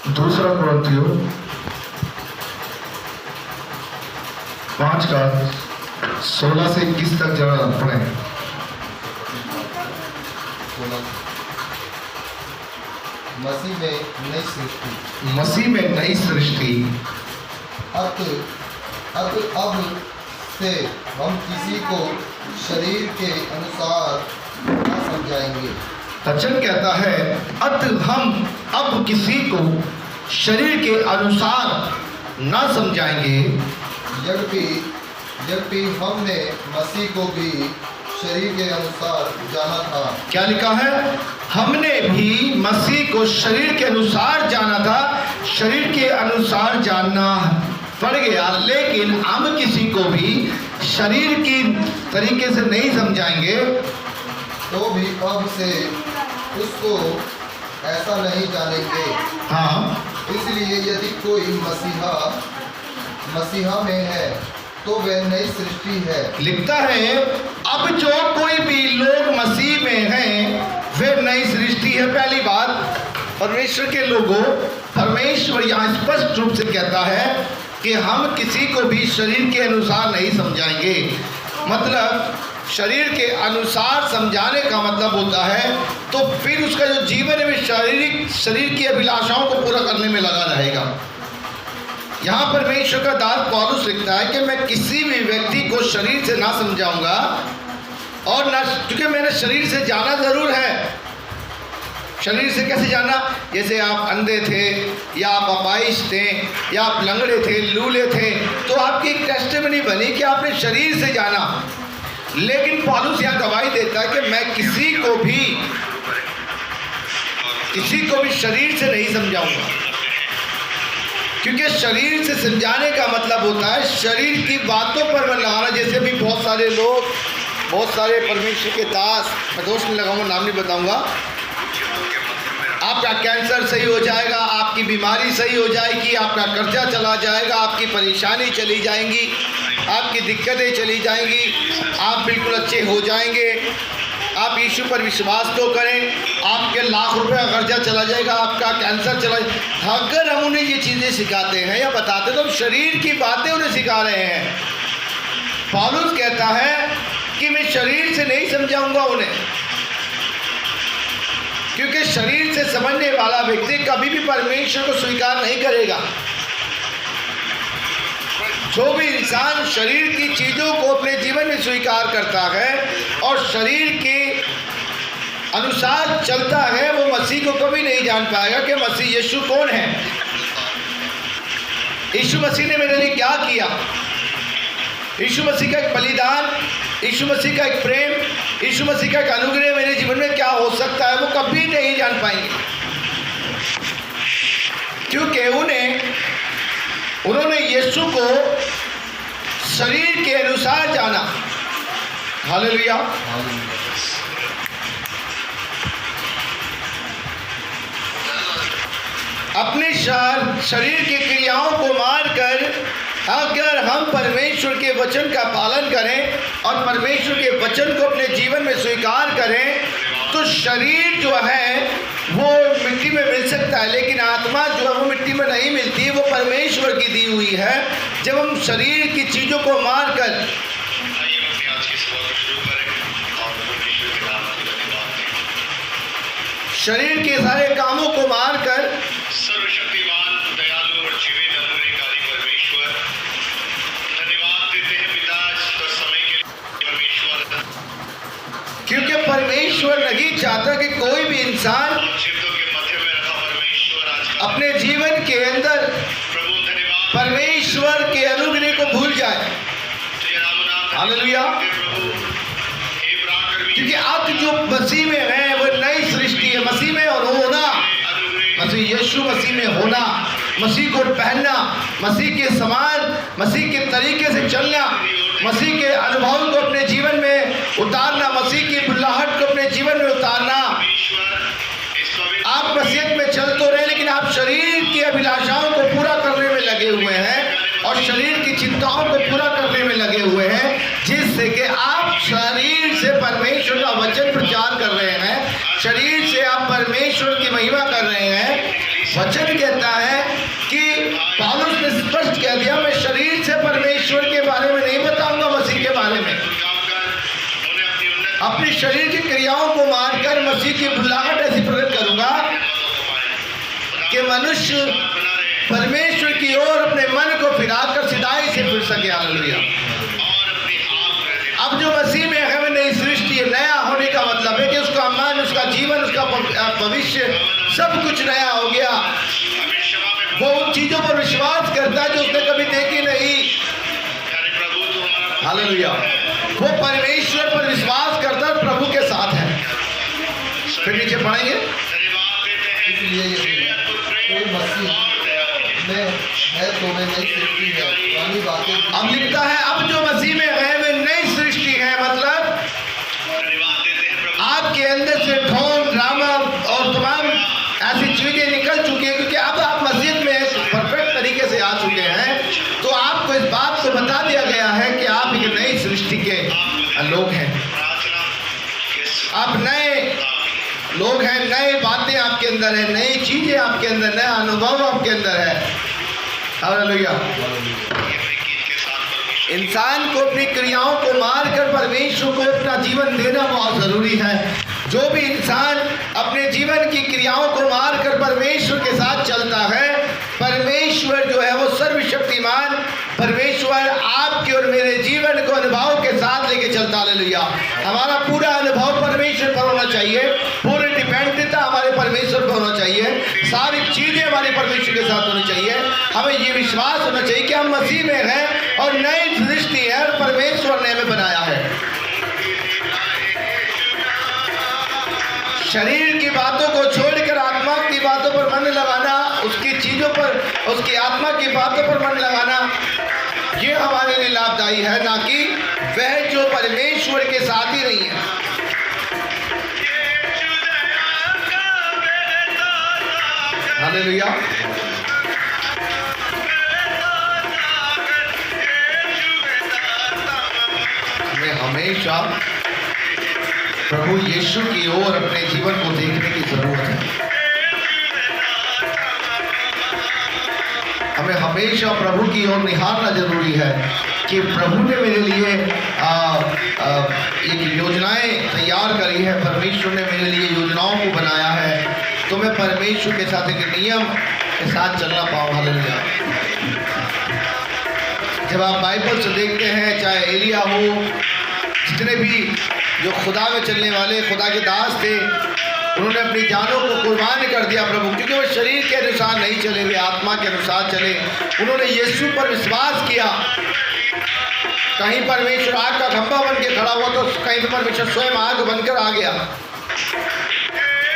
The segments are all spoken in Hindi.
दूसरा कुरिन्थियों 5 का 16 से 21 तक जरा पढ़ें। मसीह में नई सृष्टि। मसीह में नई सृष्टि। अब से हम किसी को शरीर के अनुसार न समझाएंगे। वचन कहता है अत हम अब किसी को शरीर के अनुसार न समझाएंगे। यद्यपि हमने मसीह को भी शरीर के अनुसार जाना था। क्या लिखा है? हमने भी मसीह को शरीर के अनुसार जाना था। शरीर के अनुसार जानना पड़ गया, लेकिन हम किसी को भी शरीर की तरीके से नहीं समझाएंगे। तो भी अब से उसको ऐसा नहीं जानेंगे। हाँ, इसलिए यदि कोई मसीहा में है तो वह नई सृष्टि है। लिखता है अब जो कोई भी लोग मसीह में हैं वे नई सृष्टि है। पहली बात, परमेश्वर के लोगों, परमेश्वर यहाँ स्पष्ट रूप से कहता है कि हम किसी को भी शरीर के अनुसार नहीं समझाएंगे। मतलब शरीर के अनुसार समझाने का मतलब होता है तो फिर उसका जो जीवन है वे शरीर की अभिलाषाओं को पूरा करने में लगा रहेगा। यहाँ परमेश्वर का दास पौलुस लिखता है कि मैं किसी भी व्यक्ति को शरीर से ना समझाऊंगा और ना, क्योंकि मैंने शरीर से जाना जरूर है। शरीर से कैसे जाना? जैसे आप अंधे थे या आप अपाहिज थे या आप लंगड़े थे, लूले थे, तो आपकी एक टेस्टिमनी बनी कि आपने शरीर से जाना। लेकिन पौलुस यहाँ गवाही देता है कि मैं किसी को भी शरीर से नहीं समझाऊंगा, क्योंकि शरीर से समझाने का मतलब होता है शरीर की बातों पर मन लगाना। जैसे भी बहुत सारे लोग, बहुत सारे परमेश्वर के दास, मैं दोस्त नहीं लगाऊंगा, नाम नहीं बताऊंगा, आपका कैंसर सही हो जाएगा, आपकी बीमारी सही हो जाएगी, आपका कर्जा चला जाएगा, आपकी परेशानी चली जाएंगी, आपकी दिक्कतें चली जाएंगी, आप बिल्कुल अच्छे हो जाएंगे, आप यीशु पर विश्वास तो करें, आपके लाख रुपए का कर्जा चला जाएगा, आपका कैंसर चला जाएगा। अगर हम उन्हें ये चीज़ें सिखाते हैं या बताते तो हम शरीर की बातें उन्हें सिखा रहे हैं। पौलुस कहता है कि मैं शरीर से नहीं समझाऊंगा उन्हें, क्योंकि शरीर से समझने वाला व्यक्ति कभी भी परमेश्वर को स्वीकार नहीं करेगा। जो भी इंसान शरीर की चीज़ों को अपने जीवन में स्वीकार करता है और शरीर के अनुसार चलता है, वो मसीह को कभी नहीं जान पाएगा कि मसीह यीशु कौन है। यीशु मसीह ने मेरे लिए क्या किया, यीशु मसीह का एक बलिदान, यीशु मसीह का एक प्रेम, यीशु मसीह का एक अनुग्रह मेरे जीवन में क्या हो सकता है, वो कभी नहीं जान पाएंगे, क्योंकि उन्होंने यीशु को शरीर के अनुसार जाना। हालेलुया। अपने शरीर की क्रियाओं को मारकर अगर हम परमेश्वर के वचन का पालन करें और परमेश्वर के वचन को अपने जीवन में स्वीकार करें तो शरीर जो है वो मिट्टी में मिल सकता है, लेकिन आत्मा जो है वो मिट्टी में नहीं मिलती, वो परमेश्वर की दी हुई है। जब हम शरीर की चीज़ों को मारकर शरीर के सारे कामों को मारकर सर्वशक्तिमान दयालु और जीवित अनुग्रहकारी परमेश्वर धन्यवाद देते हैं पिता इस समय के लिए परमेश्वर, क्योंकि परमेश्वर नहीं चाहता कि कोई भी इंसान चित्तों के मध्य में रखा परमेश्वर आज अपने जीवन के अंदर प्रभु धन्यवाद परमेश्वर के अनुग्रह को भूल जाए। तेरे नाम हालेलुया। प्रभु हे प्राण क्योंकि आप जो मसीह में हैं वो नई सृष्टि है। मसीह में और होना, मसीह यीशु मसीह में होना, मसीह को पहनना, मसीह के समान, मसीह के तरीके से चलना, मसीह के अनुभव को अपने जीवन में उतारना, मसीह की बुलाहट को अपने जीवन में उतारना। आप मसीहत में चल तो रहे लेकिन आप शरीर की अभिलाषाओं को पूरा करने में लगे हुए हैं और शरीर की चिंताओं को पूरा करने में लगे हुए हैं, जिससे कि आप शरीर से परमेश्वर का वचन प्रचार कर रहे हैं, शरीर से आप परमेश्वर की महिमा कर रहे हैं, वचन कहता है कि पौलुस ने स्पष्ट कह दिया, मैं शरीर से परमेश्वर के बारे में नहीं बताऊंगा, मसीह के बारे में। अपनी शरीर की क्रियाओं को मारकर मसीह की बुलाहट ऐसी प्रकट करूंगा कि मनुष्य परमेश्वर की ओर अपने मन को फिराकर सिधाई से फिर सके। हालेलुया। अब जो मसीह में है वह नई सृष्टि है। नया होने का मतलब है कि उसका मन, उसका जीवन, उसका भविष्य सब कुछ नया हो गया। वो उन चीजों पर विश्वास करता है जो उसने कभी देखी नहीं। हालेलुया। वो परमेश्वर पर विश्वास करता है, प्रभु के साथ है। फिर नीचे पढ़ेंगे, इसलिए कोई मसीह में है तो वे नई सृष्टि है, पुरानी बातें। अब लिखता है, अब जो मसीह में है वे नई सृष्टि है। मतलब आपके अंदर से ढोंग, ड्रामा और तमाम ऐसी चीजें निकल चुकी हैं, क्योंकि अब आप मस्जिद में परफेक्ट तरीके से आ चुके हैं। तो आपको इस बात को बता दिया गया है कि आप एक नई सृष्टि के लोग हैं। आप नए लोग हैं, नए बातें आपके अंदर है, नई चीजें आपके अंदर, नया अनुभव आपके अंदर है। हालेलुया। इंसान को अपनी क्रियाओं को मारकर परमेश्वर को अपना जीवन देना बहुत जरूरी है। जो भी इंसान अपने जीवन की क्रियाओं को मारकर परमेश्वर के साथ चलता है, परमेश्वर जो है वो सर्वशक्तिमान परमेश्वर आपके और मेरे जीवन को अनुभव के साथ लेके चलता। हालेलुया। हमारा पूरा अनुभव परमेश्वर पर होना चाहिए, पूरी डिपेंडेंटता हमारे परमेश्वर पर होना चाहिए, सारी चीजें हमारे परमेश्वर के साथ होनी चाहिए। हमें ये विश्वास होना चाहिए कि हम मसीह में हैं और नई सृष्टि है और परमेश्वर ने हमें बनाया है। शरीर की बातों को छोड़कर आत्मा की बातों पर मन लगाना, उसकी चीजों पर, उसकी आत्मा की बातों पर मन लगाना, ये हमारे लिए लाभदायी है, ना कि वह जो परमेश्वर के साथ ही नहीं है। हालेलुया। हमें हमेशा प्रभु यीशु की ओर अपने जीवन को देखने की जरूरत है। हमें हमेशा प्रभु की ओर निहारना जरूरी है कि प्रभु ने मेरे लिए एक योजनाएं तैयार करी है, परमेश्वर ने मेरे लिए योजनाओं को बनाया है, तो मैं परमेश्वर के साथ एक नियम के साथ चलना पाऊँ। हालेलुया। जब आप बाइबल से देखते हैं, चाहे एलिया हो, जितने भी जो खुदा में चलने वाले खुदा के दास थे, उन्होंने अपनी जानों को कुर्बान कर दिया प्रभु, क्योंकि वो शरीर के अनुसार नहीं चले, वे आत्मा के अनुसार चले। उन्होंने यीशु पर विश्वास किया। कहीं परमेश्वर आग का खंभा बन के खड़ा हुआ तो कहीं परमेश्वर स्वयं आग बनकर आ गया।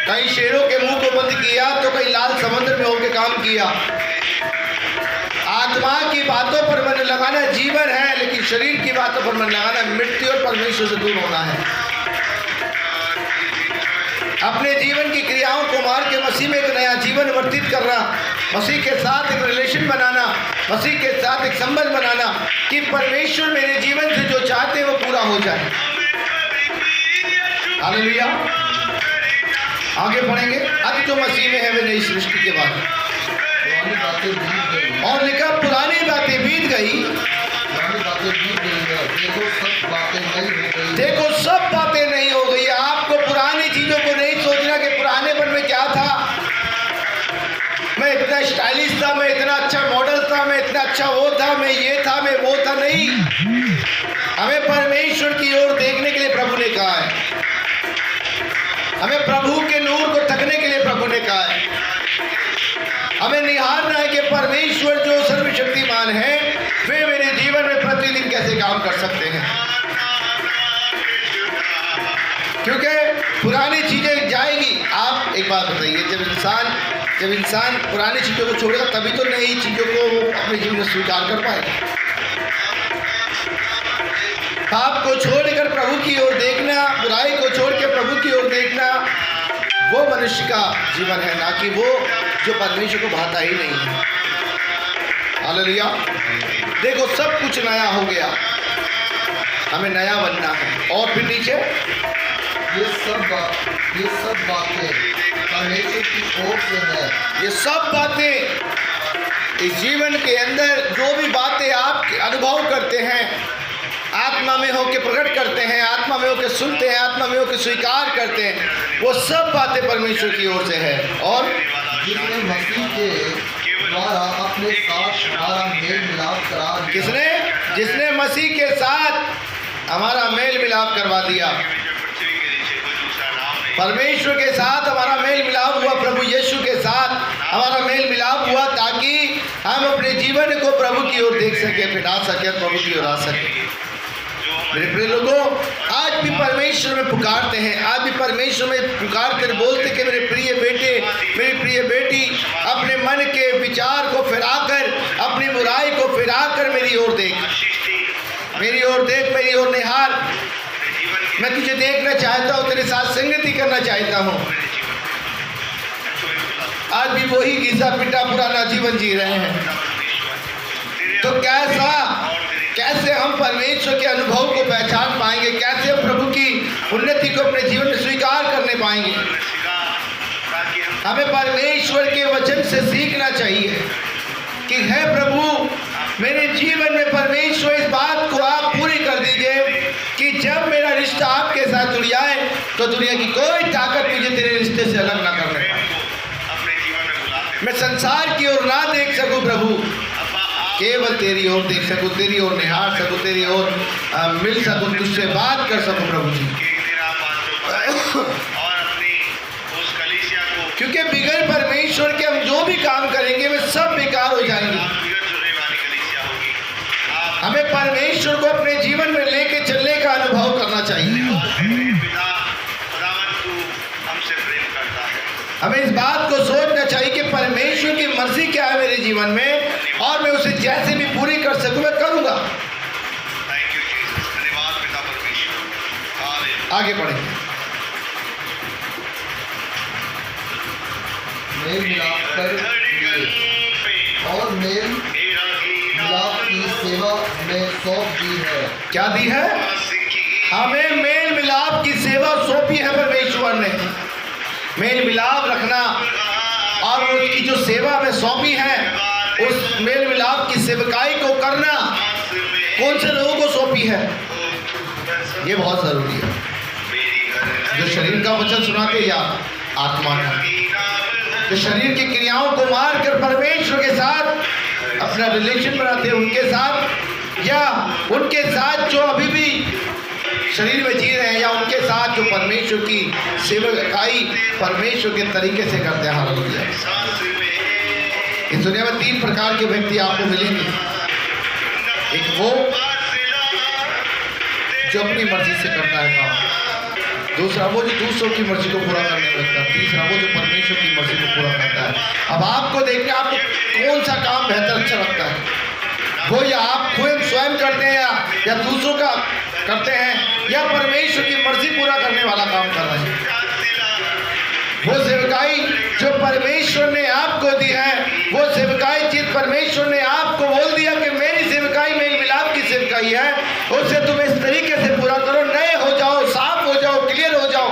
कहीं शेरों के मुंह को बंद किया तो कहीं लाल समुद्र में होकर काम किया। आत्मा की बातों पर मन लगाना जीवन है, लेकिन शरीर की बातों पर मन लगाना मृत्यु और परमेश्वर से दूर होना है। अपने जीवन की क्रियाओं को मार के मसीह में एक नया जीवन व्यतीत करना, मसीह के साथ एक रिलेशन बनाना, मसीह के साथ एक संबंध बनाना कि परमेश्वर मेरे जीवन से जो चाहते हैं वो पूरा हो जाए। हालेलुया। आगे पढ़ेंगे, अब जो मसीह में है वे नई सृष्टि के बाद। और लिखा, पुरानी बातें बीत गई, देखो सब बातें नहीं हो गई। आपको पुरानी चीजों को नहीं सोचना कि पुरानेपन में क्या था, मैं इतना स्टाइलिश था, मैं इतना अच्छा मॉडल था, मैं इतना अच्छा वो था, मैं ये था, मैं वो था। नहीं, हमें परमेश्वर की ओर देखने के लिए प्रभु ने कहा है, हमें प्रभु के नूर को तकने के लिए प्रभु ने कहा है। हमें निहारना है कि परमेश्वर जो सर्वशक्तिमान है वे मेरे जीवन में प्रतिदिन कैसे काम कर सकते हैं, क्योंकि पुरानी चीजें जाएगी। आप एक बात बताइए, जब इंसान पुरानी चीजों को छोड़ेगा तभी तो नई चीजों को वो अपने जीवन में स्वीकार कर पाएगा। पाप को छोड़कर प्रभु की ओर देखना, बुराई को छोड़ के प्रभु की ओर देखना, वो मनुष्य का जीवन है, ना कि वो जो परमेश्वर को भाता ही नहीं है। हालेलुया। देखो सब कुछ नया हो गया, हमें नया बनना है। और फिर नीचे, ये सब बातें परमेश्वर की ओर से है। ये सब बातें इस जीवन के अंदर जो भी बातें आप अनुभव करते हैं, आत्मा में होकर प्रकट करते हैं, आत्मा में होकर सुनते हैं, आत्मा में होकर स्वीकार करते हैं, वो सब बातें परमेश्वर की ओर से है। और जिसने मसीह के द्वारा अपने साथ हमारा मेल मिलाप करा दिया। किसने? जिसने मसीह के साथ हमारा मेल मिलाप करवा दिया। पृथ्वी के नीचे कोई दूसरा नाम नहीं। परमेश्वर के साथ हमारा मेल मिलाप हुआ, प्रभु यीशु के साथ हमारा मेल मिलाप हुआ, ताकि हम अपने जीवन को प्रभु की ओर देख सके, फिरा सके, प्रभु की ओर आ सके। मेरे प्रिय लोगों, आज भी परमेश्वर में पुकारते हैं, आज भी परमेश्वर में पुकार कर बोलते कि मेरे प्रिय बेटे, मेरी प्रिय बेटी, अपने मन के विचार को फिराकर, अपनी बुराई को फिराकर मेरी ओर देख, मेरी ओर देख, मेरी ओर निहार। मैं तुझे देखना चाहता हूँ, तेरे साथ संगति करना चाहता हूँ। आज भी वही घिसा पिटा पुराना जीवन जी रहे हैं। तो कैसे हम परमेश्वर के अनुभव को पहचान पाएंगे? कैसे हम प्रभु की उन्नति को अपने जीवन में स्वीकार करने पाएंगे? हमें परमेश्वर के वचन से सीखना चाहिए कि है प्रभु, मेरे जीवन में परमेश्वर इस बात को आप पूरी कर दीजिए कि जब मेरा रिश्ता आपके साथ जुड़ जाए तो दुनिया की कोई ताकत मुझे तेरे रिश्ते से अलग ना करने पाए। मैं संसार की ओर ना देख सकूं प्रभु, केवल तेरी ओर देख सकूं, तेरी ओर निहार सकूं, तेरी ओर मिल सकूं, तुझसे बात कर सकूं प्रभु जी। क्योंकि बिगैर परमेश्वर के हम जो भी काम करेंगे वे सब बेकार हो जाएंगे। हमें परमेश्वर को अपने जीवन में लेके चलने का अनुभव करना चाहिए। हमें इस बात को सोचना चाहिए कि परमेश्वर की मर्जी क्या है मेरे जीवन में, और मैं उसे जैसे भी पूरी कर सकूं मैं करूंगा। आगे बढ़ेंगे। मेल मिलाप कर और मेल मिलाप की सेवा हमें सौंप दी है। क्या दी है? हमें मेल मिलाप की सेवा सौंपी है परमेश्वर ने। मेल मिलाप रखना और उसकी जो सेवा में सौंपी है, उस मेल मिलाप की सेवकाई को करना कौन से लोगों को सौंपी है? ये बहुत जरूरी है। जो शरीर का वचन सुनाते या आत्मा का, जो शरीर की क्रियाओं को मारकर परमेश्वर के साथ अपना रिलेशन बनाते हैं, उनके साथ या उनके साथ जो अभी भी शरीर में जी रहे हैं, या उनके साथ जो परमेश्वर की सेवकाई परमेश्वर के तरीके से करते हैं। हालेलुया। इस दुनिया में 3 प्रकार के व्यक्ति आपको मिलेंगे। एक वो जो अपनी मर्जी से करता है काम, दूसरा वो जो दूसरों की मर्जी को पूरा करने लगता है, तीसरा वो जो परमेश्वर की मर्जी को पूरा करता है। अब आपको देखिए, आपको कौन सा काम बेहतर अच्छा लगता है? वो या आप स्वयं करते हैं या दूसरों का करते हैं, या परमेश्वर की मर्जी पूरा करने वाला काम कर रहे हैं? वो सेवकाई जो परमेश्वर ने आपको दी है, वो सेवकाई जिस परमेश्वर ने आपको बोल दिया कि मेरी सेवकाई मेल मिलाप की सेवकाई है, उसे तुम इस तरीके से पूरा करो, नए हो जाओ, साफ हो जाओ, क्लियर हो जाओ।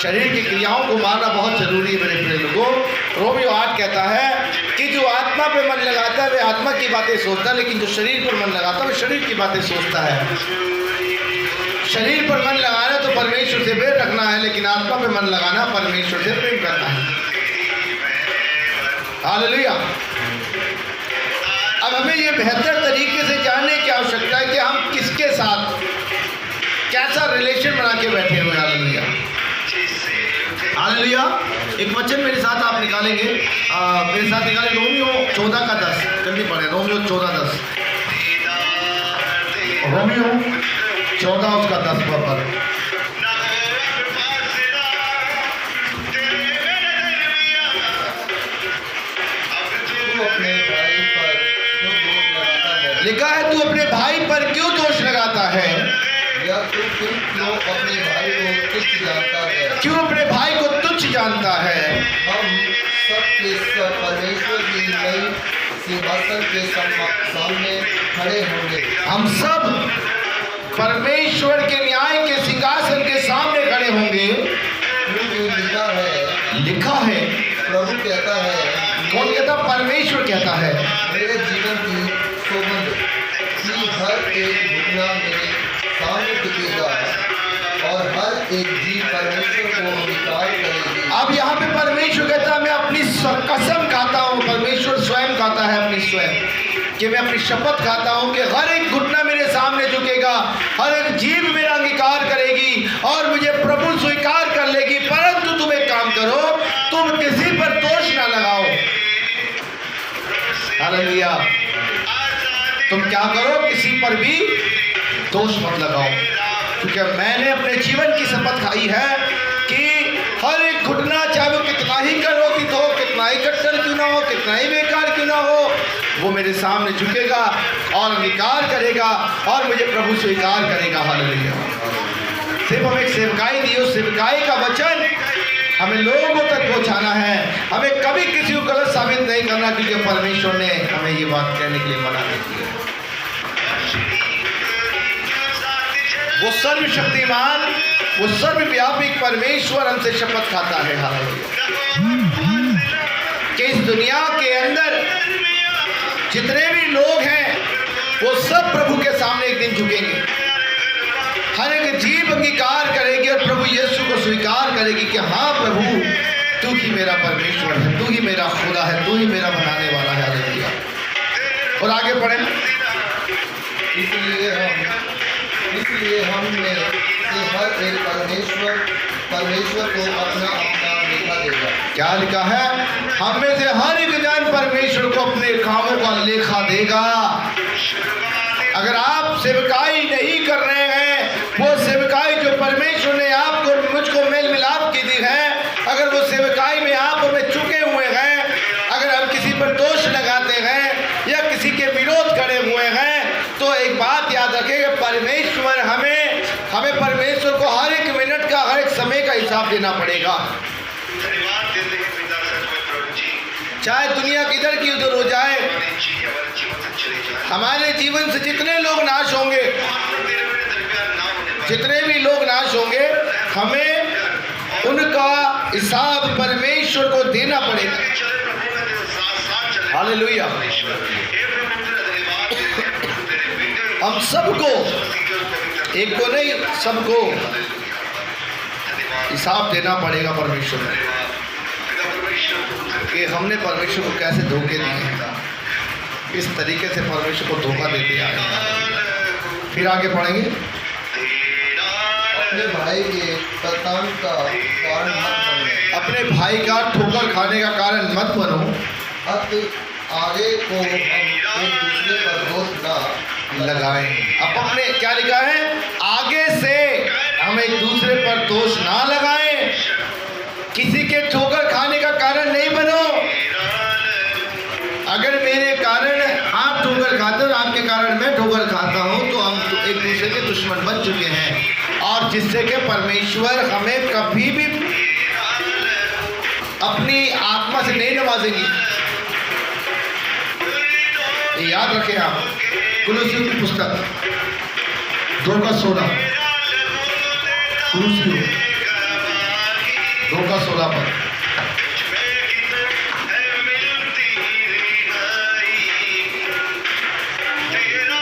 शरीर की क्रियाओं को मारना बहुत जरूरी है मेरे प्रिय लोगों। रोमियो 8 कहता है कि जो आत्मा पे मन लगाता है वे आत्मा की बातें सोचता है, लेकिन जो शरीर पर मन लगाता है वो शरीर की बातें सोचता है। शरीर पर मन लगाना तो परमेश्वर से बैर रखना है, लेकिन आत्मा पे मन लगाना परमेश्वर से प्रेम करना है। हालेलुया। अब हमें ये बेहतर तरीके से जानने की आवश्यकता है कि हम किसके साथ कैसा रिलेशन बना के बैठे हुए। Hallelujah, hallelujah. एक वचन मेरे साथ आप निकालेंगे, मेरे साथ निकालें रोमियो 14 का 10। जल्दी पढ़े रोमियो 14:10। रोमियो 14 उसका 10 पर। लिखा है, तू अपने भाई पर क्यों दोष लगाता है? या तू क्यों अपने भाई को तुच्छ जानता है? क्यों अपने भाई को तुच्छ जानता है? हम सब के सब परमेश्वर की नई सिंहासन के सामने खड़े होंगे। हम सब परमेश्वर के न्याय के सिंहासन के सामने खड़े होंगे। लिखा है। प्रभु कहता है, कौन कहता? परमेश्वर कहता है, मेरे जीवन की सौगंध कि हर एक घुटना मेरे सामने टिकेगा और हर एक जीव परमेश्वर को अंगीकार करेगी। अब यहाँ पे परमेश्वर कहता है, मैं अपनी कसम खाता हूँ। परमेश्वर स्वयं खाता है अपनी स्वयं कि मैं अपनी शपथ खाता हूँ कि हर एक घुटना मेरे सामने झुकेगा, हर एक जीव मेरा अंगीकार करेगी और मुझे प्रभु स्वीकार कर लेगी। परंतु तुम एक काम करो, तुम किसी पर दोष ना लगाओ। हालेलुया। तुम क्या करो? किसी पर भी दोष मत लगाओ, क्योंकि मैंने अपने जीवन की शपथ खाई है कि हर एक घुटना, चाहे वो कितना ही करोगित हो, कितना ही कट्टर क्यों ना हो, कितना ही बेकार क्यों ना हो, वो मेरे सामने झुकेगा और अंगीकार करेगा और मुझे प्रभु स्वीकार करेगा। हालेलुया। सिर्फ हमें एक सेवकाई दी, उस सेवकाई का वचन हमें लोगों तक पहुंचाना है। हमें कभी किसी को गलत साबित नहीं करना, क्योंकि परमेश्वर ने हमें ये बात कहने के लिए मना नहीं की है। वो सर्वशक्तिमान, वो सर्वव्यापी परमेश्वर हमसे शपथ खाता है। हालेलुया। कि इस दुनिया के अंदर जितने भी लोग हैं वो सब प्रभु के सामने एक दिन झुकेंगे। हर एक जीव अंगीकार करेगी और प्रभु यीशु को स्वीकार करेगी कि हाँ प्रभु, तू ही मेरा परमेश्वर है, तू ही मेरा खुदा है, तू ही मेरा बनाने वाला है। हालेलुया। और आगे पढ़ें। इसलिए हमने से हर एक परमेश्वर को अपना लेखा देगा। क्या लिखा है? हम में से हर एक जन परमेश्वर को अपने कामों का लेखा देगा। अगर आप सेवकाई नहीं कर रहे हैं, वो सेवकाई जो परमेश्वर ने आपको मुझको मेल मिलाप की दी है, अगर वो सेवकाई में आप और मैं चुके हुए हैं, अगर हम किसी पर दोष लगाते हैं या किसी के विरोध करे हुए हैं, तो एक बात याद रखें, परमेश्वर हमें परमेश्वर को हर एक मिनट का, हर एक समय का हिसाब देना पड़ेगा। चाहे दुनिया किधर की उधर हो जाए, हमारे जीवन से जितने लोग नाश होंगे, जितने भी लोग नाश होंगे, हमें उनका हिसाब परमेश्वर को देना पड़ेगा। हालेलुया। हम सबको, एक को नहीं, सबको हिसाब देना पड़ेगा परमेश्वर को कि हमने परमेश्वर को कैसे धोखे दिए हैं, किस तरीके से परमेश्वर को धोखा देते आए हैं। फिर आगे पढ़ेंगे। अपने भाई के प्रतान का कारण मत बनो। अपने भाई का ठोकर खाने का कारण मत बनो। आगे को हम एक दूसरे पर दोष ना लगाएं। अब अपने क्या लिखा है? आगे से हम एक दूसरे पर दोष ना लगाएं। किसी के ठोकर खाने का कारण नहीं बनो। अगर मेरे कारण आप ठोकर खाते हो, आपके कारण मैं ठोकर खाता हूं, तो हम एक दूसरे के दुश्मन बन चुके हैं, और जिससे कि परमेश्वर हमें कभी भी अपनी आत्मा से नहीं नवाजेंगे। ये याद रखें आप। कुलुसियों की पुस्तक 2:16, कुलुसियों 2:16 पर।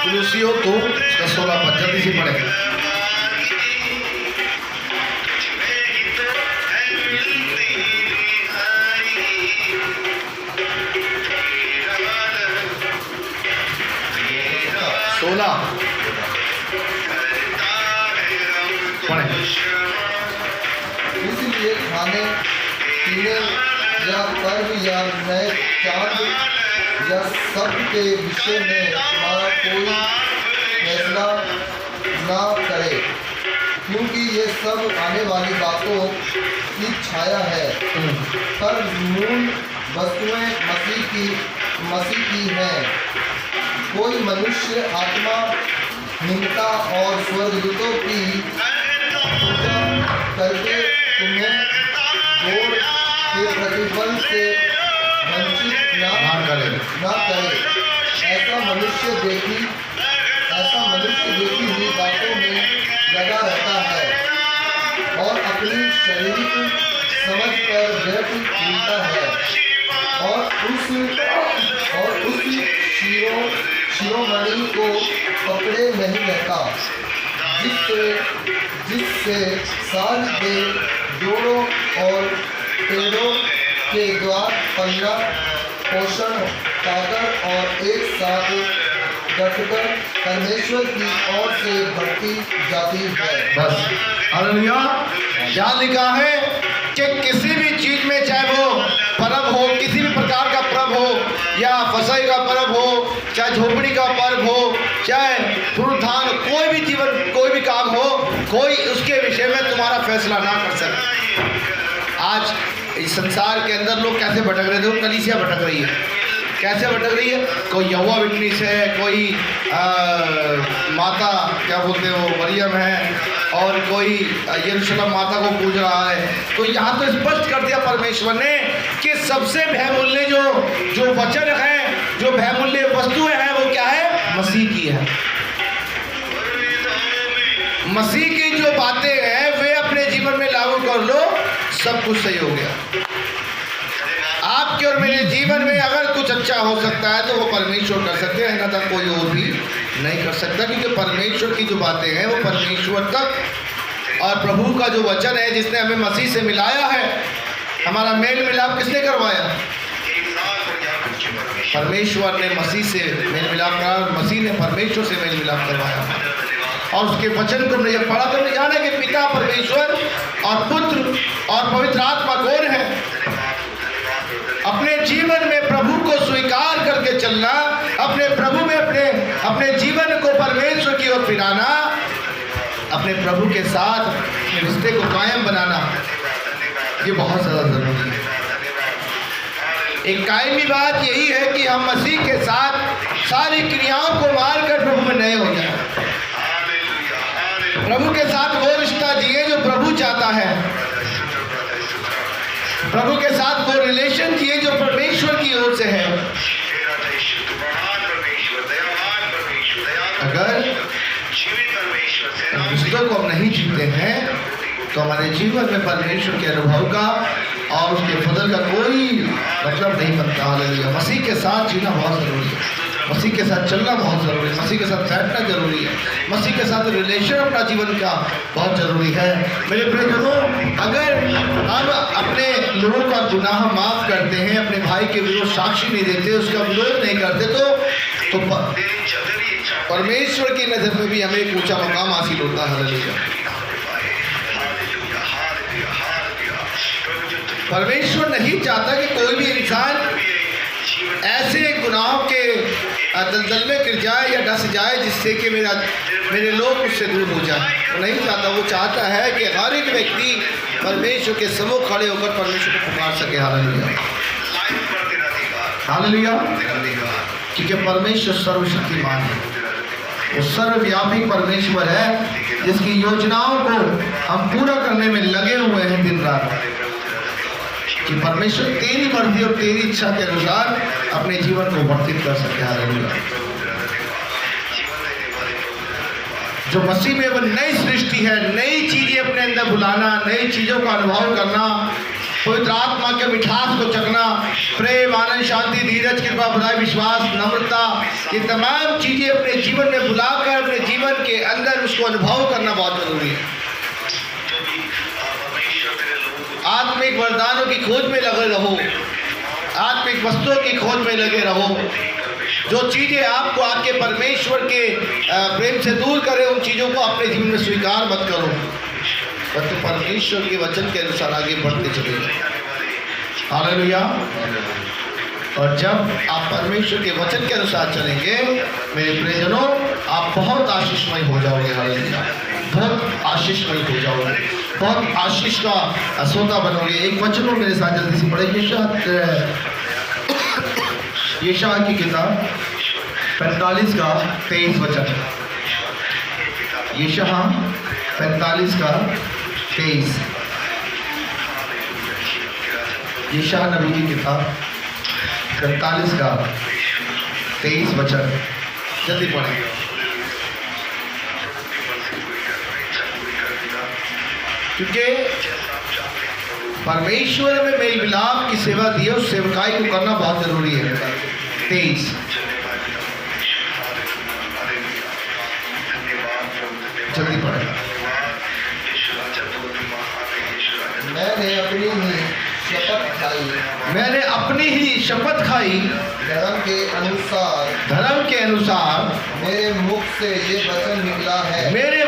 कुलुसियों 2:16 पर जल्दी से पढ़ें। इसलिए खाने पीने या पर्व या नए चाँद या सब के विषय में तुम्हारा कोई फैसला ना करे, क्योंकि ये सब आने वाली बातों की छाया है, पर मूल वस्तुएं मसीह की हैं। कोई मनुष्य आत्मा, हिंसा और स्वर्गदूतों की पूजा करके तुम्हें घोर के प्रतिफल से वंचित ना करे। ऐसा मनुष्य देखी हुई बातों में लगा रहता है और अपनी शारीरिक समझ कर व्यर्थ मिलता है और उस शिरोमणि को पकड़े नहीं रहता, जिससे सारी देर जोड़ों और पेड़ों के द्वार पल्ला पोषण पाकर और एक साथ डटकर परमेश्वर की ओर से बढ़ती जाती है। बस हालेलुया। क्या लिखा है कि किसी भी चीज में, चाहे वो पर्व हो, किसी भी प्रकार का पर्व हो, या फसह का पर्व हो, चाहे झोपड़ी का पर्व हो, चाहे पुनरुत्थान, कोई भी जीवन, कोई भी काम हो, कोई उसके विषय में तुम्हारा फैसला ना कर सके। आज इस संसार के अंदर लोग कैसे भटक रहे थे, कलीसिया भटक रही है। कैसे भटक रही है? कोई यहोवा विटनेस है, कोई माता क्या बोलते हैं वो मरियम है, और कोई यरूशलेम माता को पूज रहा है। तो यहाँ तो स्पष्ट कर दिया परमेश्वर ने कि सबसे बहुमूल्य जो वचन है, जो बहुमूल्य वस्तुएं हैं, वो क्या है? मसीह की है। मसीह की जो बातें हैं वे अपने जीवन में लागू कर लो, सब कुछ सही हो गया। आपके और मेरे जीवन में अगर कुछ अच्छा हो सकता है तो वो परमेश्वर कर सकते हैं, ना तक कोई और भी नहीं कर सकता, क्योंकि परमेश्वर की जो बातें हैं वो परमेश्वर तक। और प्रभु का जो वचन है, जिसने हमें मसीह से मिलाया है, हमारा मेल मिलाप किसने करवाया? परमेश्वर ने मसीह से मेल मिलाप कराया, मसीह ने परमेश्वर से मेल मिलाप करवाया। और उसके वचन को हमने जब पढ़ा तो हमने जाना कि पिता परमेश्वर और पुत्र और पवित्र आत्मा कौन है। अपने जीवन में प्रभु को स्वीकार करके चलना, अपने प्रभु में अपने जीवन को परमेश्वर की ओर फिराना, अपने प्रभु के साथ रिश्ते को कायम बनाना, ये बहुत ज़्यादा जरूरी है। एक कायमी बात यही है कि हम मसीह के साथ सारी क्रियाओं को मारकर प्रभु में नए हो जाए, प्रभु के साथ वो रिश्ता जिए जो प्रभु चाहता है, प्रभु के साथ वो रिलेशन जिए जो परमेश्वर की ओर से है। अगर रिश्तों को हम नहीं जीते हैं तो हमारे जीवन में परमेश्वर के अनुभव का और उसके फजल का कोई मतलब नहीं बनता। हालेलुया। मसीह के साथ जीना बहुत ज़रूरी है, मसीह के साथ चलना बहुत ज़रूरी है, मसीह के साथ बैठना जरूरी है, मसीह के साथ रिलेशन अपना जीवन का बहुत ज़रूरी है। मेरे प्रियजनों, अगर हम अपने लोगों का गुनाह माफ़ करते हैं, अपने भाई के विरोध साक्षी नहीं देते, उसका विरोध नहीं करते, तो परमेश्वर की नज़र में भी हमें एक ऊंचा मकाम हासिल होता है। हालेलुया। परमेश्वर नहीं चाहता कि कोई भी इंसान ऐसे गुनाहों के दलदल में गिर जाए या डस जाए जिससे कि मेरे लोग उससे दूर हो जाए। वो नहीं चाहता, वो चाहता है कि हर एक व्यक्ति परमेश्वर के सम्मुख खड़े होकर परमेश्वर को पुकार सके। Hallelujah, hallelujah. क्योंकि परमेश्वर सर्वशक्तिमान है, वो सर्वव्यापी परमेश्वर है जिसकी योजनाओं को हम पूरा करने में लगे हुए हैं दिन रात, कि परमेश्वर तेरी मर्जी और तेरी इच्छा के अनुसार अपने जीवन को वर्तित कर सके। हालेलुया। जो मसीह में वो नई सृष्टि है, नई चीजें अपने अंदर बुलाना, नई चीजों का अनुभव करना, पवित्र आत्मा के मिठास को चखना, प्रेम, आनंद, शांति, धीरज, कृपा, बड़ाई, विश्वास, नम्रता, ये तमाम चीजें अपने जीवन में बुलाकर अपने जीवन के अंदर उसको अनुभव करना बहुत जरूरी है। आत्मिक वरदानों की खोज में लगे रहो, आत्मिक वस्तुओं की खोज में लगे रहो। जो चीज़ें आपको आपके परमेश्वर के प्रेम से दूर करें, उन चीज़ों को अपने जीवन में स्वीकार मत करो, बल्कि परमेश्वर के वचन के अनुसार आगे बढ़ते चले। हालेलुया। और जब आप परमेश्वर के वचन के अनुसार चलेंगे मेरे प्रियजनों, आप बहुत आशीषमय हो जाओगे। हालेलुया, बहुत आशीषमय हो जाओगे, बहुत आशीष का श्रोता बनोगे। एक वचन मेरे साथ जल्दी से पढ़े, यशायाह की किताब 45 का 23 वचन। यशायाह 45 का 23। यशायाह नबी की किताब 45 का 23 वचन, जल्दी पढ़ें। क्योंकि परमेश्वर में मेल मिलाप की सेवा दी है, उस सेवकाई को करना बहुत जरूरी है। 23 जल्दी पढ़े। मैंने अपनी ही शपथ खाई, मैंने अपनी ही शपथ खाई, धर्म के अनुसार मेरे मुख से ये वचन निकला है, मेरे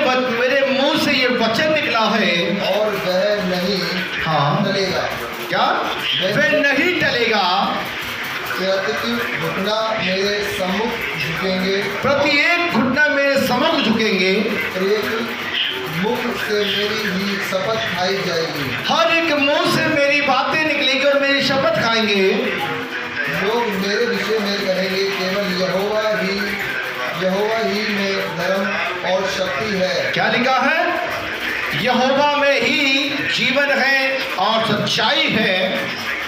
मुंह से ये वचन निकला है, और वह नहीं हाँ टलेगा। क्या वह नहीं टलेगा। प्रत्येक घुटना मेरे सम्मुख झुकेंगे, प्रत्येक घुटना मेरे सम्मुख झुकेंगे, एक मुख से मेरी ही शपथ खाई जाएगी। हर एक मुंह से मेरी बातें निकलेंगी और मेरी शपथ खाएंगे। लोग मेरे विषय में कहेंगे, केवल यहोवा ही में धर्म और शक्ति है। क्या लिखा है? यहोवा में ही जीवन है और सच्चाई है।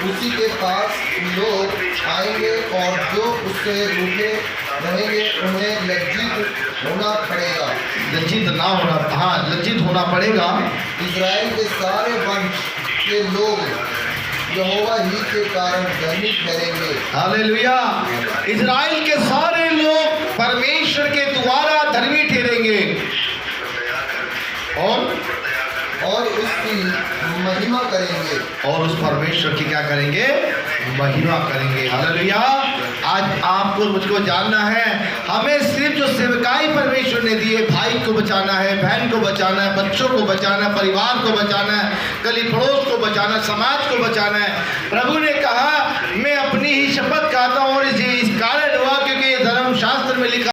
उसी के पास लोग आएंगे और जो उससे रूठे रहेंगे उन्हें लज्जित होना पड़ेगा। लज्जित ना होना, हाँ लज्जित होना पड़ेगा। इज़राइल के सारे वंश के लोग यहोवा ही के कारण धर्मी ठहरेंगे। हालेलुया। इज़राइल के सारे लोग परमेश्वर के द्वारा धर्मी ठहरेंगे और उसकी महिमा करेंगे। और उस परमेश्वर की क्या करेंगे? महिमा करेंगे। हालेलुया। आज आपको मुझको जानना है, हमें सिर्फ जो सेवकाई परमेश्वर ने दी है, भाई को बचाना है, बहन को बचाना है, बच्चों को बचाना है, परिवार को बचाना है, गली पड़ोस को बचाना है, समाज को बचाना है। प्रभु ने कहा मैं अपनी ही शपथ खाता हूँ, और इस कारण हुआ क्योंकि धर्मशास्त्र में लिखा